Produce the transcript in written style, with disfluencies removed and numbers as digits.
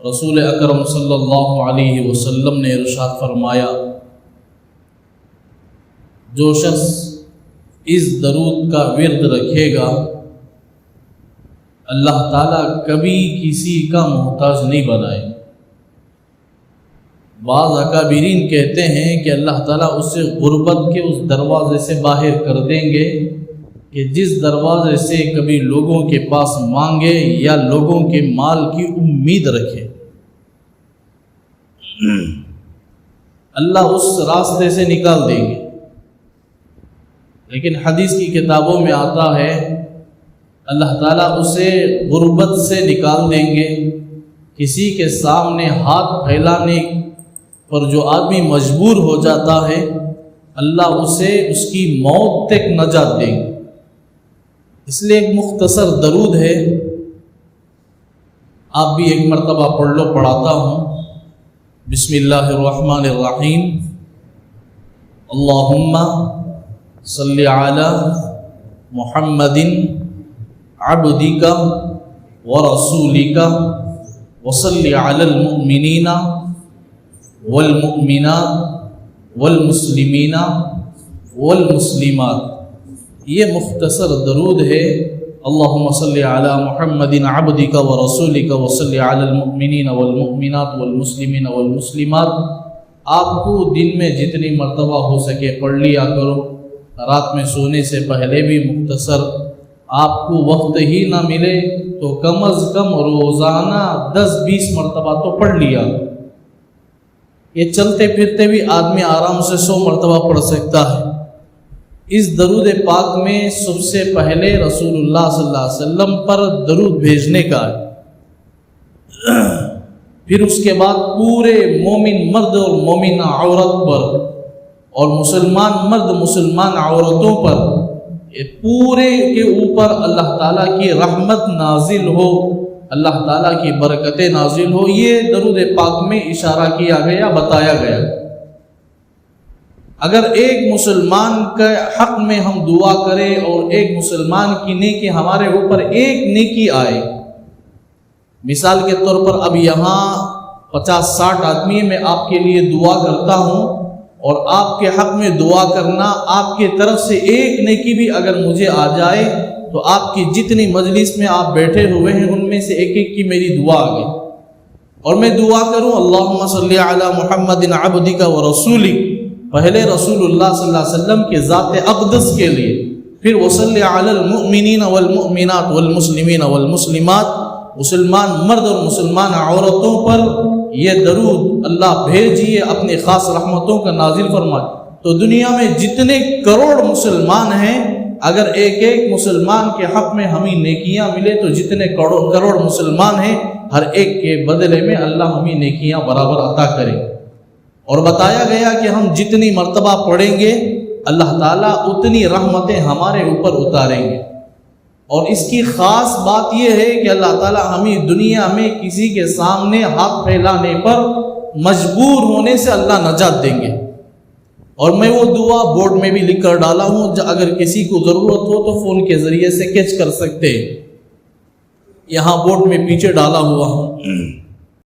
رسول اکرم صلی اللہ علیہ وسلم نے ارشاد فرمایا، جو شخص اس درود کا ورد رکھے گا اللہ تعالیٰ کبھی کسی کا محتاج نہیں بنائے۔ بعض اکابرین کہتے ہیں کہ اللہ تعالیٰ اسے غربت کے اس دروازے سے باہر کر دیں گے کہ جس دروازے سے کبھی لوگوں کے پاس مانگے یا لوگوں کے مال کی امید رکھے، اللہ اس راستے سے نکال دیں گے۔ لیکن حدیث کی کتابوں میں آتا ہے اللہ تعالیٰ اسے غربت سے نکال دیں گے، کسی کے سامنے ہاتھ پھیلانے پر جو آدمی مجبور ہو جاتا ہے اللہ اسے اس کی موت تک نجات دیں گے۔ اس لیے ایک مختصر درود ہے، آپ بھی ایک مرتبہ پڑھ لو، پڑھاتا ہوں۔ بسم اللہ الرحمن الرحیم، اللہم صلی علی محمد عبدک ورسولک وصلی علی المؤمنین والمؤمنات والمسلمین والمسلمات۔ یہ مختصر درود ہے، اللہم صلی علی محمد عبدک ورسولک وصلی علی المؤمنین والمؤمنات والمسلمین والمسلمات۔ آپ کو دن میں جتنی مرتبہ ہو سکے پڑھ لیا کرو، رات میں سونے سے پہلے بھی مختصر، آپ کو وقت ہی نہ ملے تو کم از کم روزانہ 10-20 مرتبہ تو پڑھ لیا۔ یہ چلتے پھرتے بھی آدمی آرام سے 100 مرتبہ پڑھ سکتا ہے۔ اس درود پاک میں سب سے پہلے رسول اللہ صلی اللہ علیہ وسلم پر درود بھیجنے کا ہے، پھر اس کے بعد پورے مومن مرد اور مومنہ عورت پر اور مسلمان مرد مسلمان عورتوں پر، یہ پورے کے اوپر اللہ تعالیٰ کی رحمت نازل ہو، اللہ تعالیٰ کی برکتیں نازل ہو۔ یہ درود پاک میں اشارہ کیا گیا، بتایا گیا۔ اگر ایک مسلمان کے حق میں ہم دعا کریں اور ایک مسلمان کی نیکی ہمارے اوپر ایک نیکی آئے، مثال کے طور پر اب یہاں 50-60 آدمی میں آپ کے لیے دعا کرتا ہوں اور آپ کے حق میں دعا کرنا، آپ کی طرف سے ایک نیکی بھی اگر مجھے آ جائے تو آپ کی جتنی مجلس میں آپ بیٹھے ہوئے ہیں ان میں سے ایک ایک کی میری دعا آ گئی، اور میں دعا کروں اللہم صلی علی محمد عبدک ورسولک، پہلے رسول اللہ صلی اللہ علیہ وسلم کے ذات اقدس کے لیے، پھر وصلی علی المؤمنین والمؤمنات والمسلمین والمسلمات، مسلمان مرد اور مسلمان عورتوں پر یہ درود اللہ بھیجیے، اپنی خاص رحمتوں کا نازل فرمائے۔ تو دنیا میں جتنے کروڑ مسلمان ہیں، اگر ایک ایک مسلمان کے حق میں ہمیں نیکیاں ملے تو جتنے کروڑ مسلمان ہیں ہر ایک کے بدلے میں اللہ ہمیں نیکیاں برابر عطا کرے۔ اور بتایا گیا کہ ہم جتنی مرتبہ پڑھیں گے اللہ تعالیٰ اتنی رحمتیں ہمارے اوپر اتاریں گے۔ اور اس کی خاص بات یہ ہے کہ اللہ تعالیٰ ہمیں دنیا میں کسی کے سامنے ہاتھ پھیلانے پر مجبور ہونے سے اللہ نجات دیں گے۔ اور میں وہ دعا بورڈ میں بھی لکھ کر ڈالا ہوں، اگر کسی کو ضرورت ہو تو فون کے ذریعے سے کیچ کر سکتے، یہاں بورڈ میں پیچھے ڈالا ہوا ہوں۔